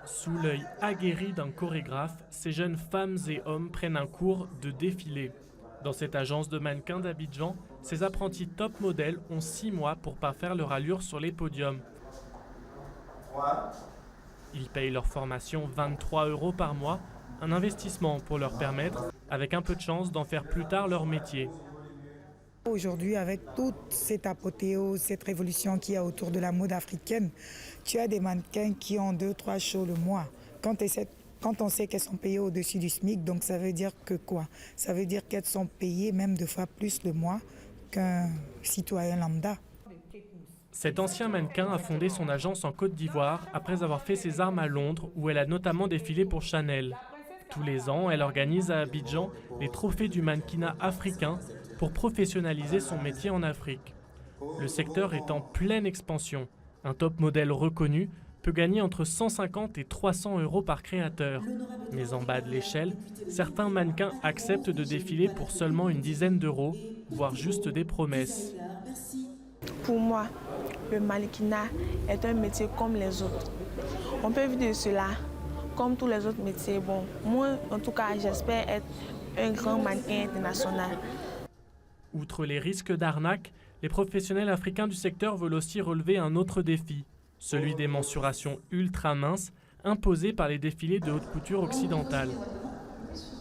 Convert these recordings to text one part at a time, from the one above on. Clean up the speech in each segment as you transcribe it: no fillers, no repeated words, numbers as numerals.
Sous l'œil aguerri d'un chorégraphe, ces jeunes femmes et hommes prennent un cours de défilé. Dans cette agence de mannequins d'Abidjan, ces apprentis top modèles ont 6 mois pour parfaire leur allure sur les podiums. Ils payent leur formation 23 € par mois, un investissement pour leur permettre, avec un peu de chance, d'en faire plus tard leur métier. Aujourd'hui, avec toute cette apothéose, cette révolution qu'il y a autour de la mode africaine, tu as des mannequins qui ont 2-3 shows le mois. Quand on sait qu'elles sont payées au-dessus du SMIC, donc ça veut dire que quoi? Ça veut dire qu'elles sont payées même 2 fois plus le mois qu'un citoyen lambda. Cet ancien mannequin a fondé son agence en Côte d'Ivoire après avoir fait ses armes à Londres, où elle a notamment défilé pour Chanel. Tous les ans, elle organise à Abidjan les trophées du mannequinat africain pour professionnaliser son métier en Afrique. Le secteur est en pleine expansion. Un top modèle reconnu peut gagner entre 150 et 300 € par créateur. Mais en bas de l'échelle, certains mannequins acceptent de défiler pour seulement une dizaine d'euros, voire juste des promesses. Pour moi, le mannequinat est un métier comme les autres. On peut vivre de cela comme tous les autres métiers. Bon, moi, en tout cas, j'espère être un grand mannequin international. Outre les risques d'arnaque, les professionnels africains du secteur veulent aussi relever un autre défi, celui des mensurations ultra minces imposées par les défilés de haute couture occidentale.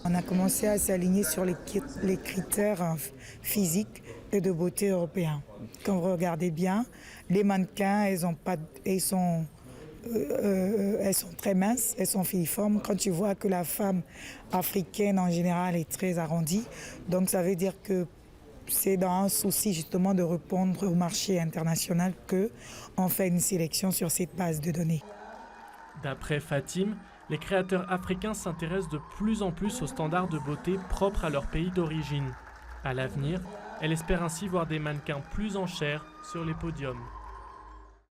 On a commencé à s'aligner sur les critères physiques et de beauté européens. Quand vous regardez bien, les mannequins, elles sont très minces, elles sont filiformes. Quand tu vois que la femme africaine en général est très arrondie, donc ça veut dire que c'est dans un souci justement de répondre au marché international qu'on fait une sélection sur cette base de données. D'après Fatim, les créateurs africains s'intéressent de plus en plus aux standards de beauté propres à leur pays d'origine. À l'avenir, elle espère ainsi voir des mannequins plus en chair sur les podiums.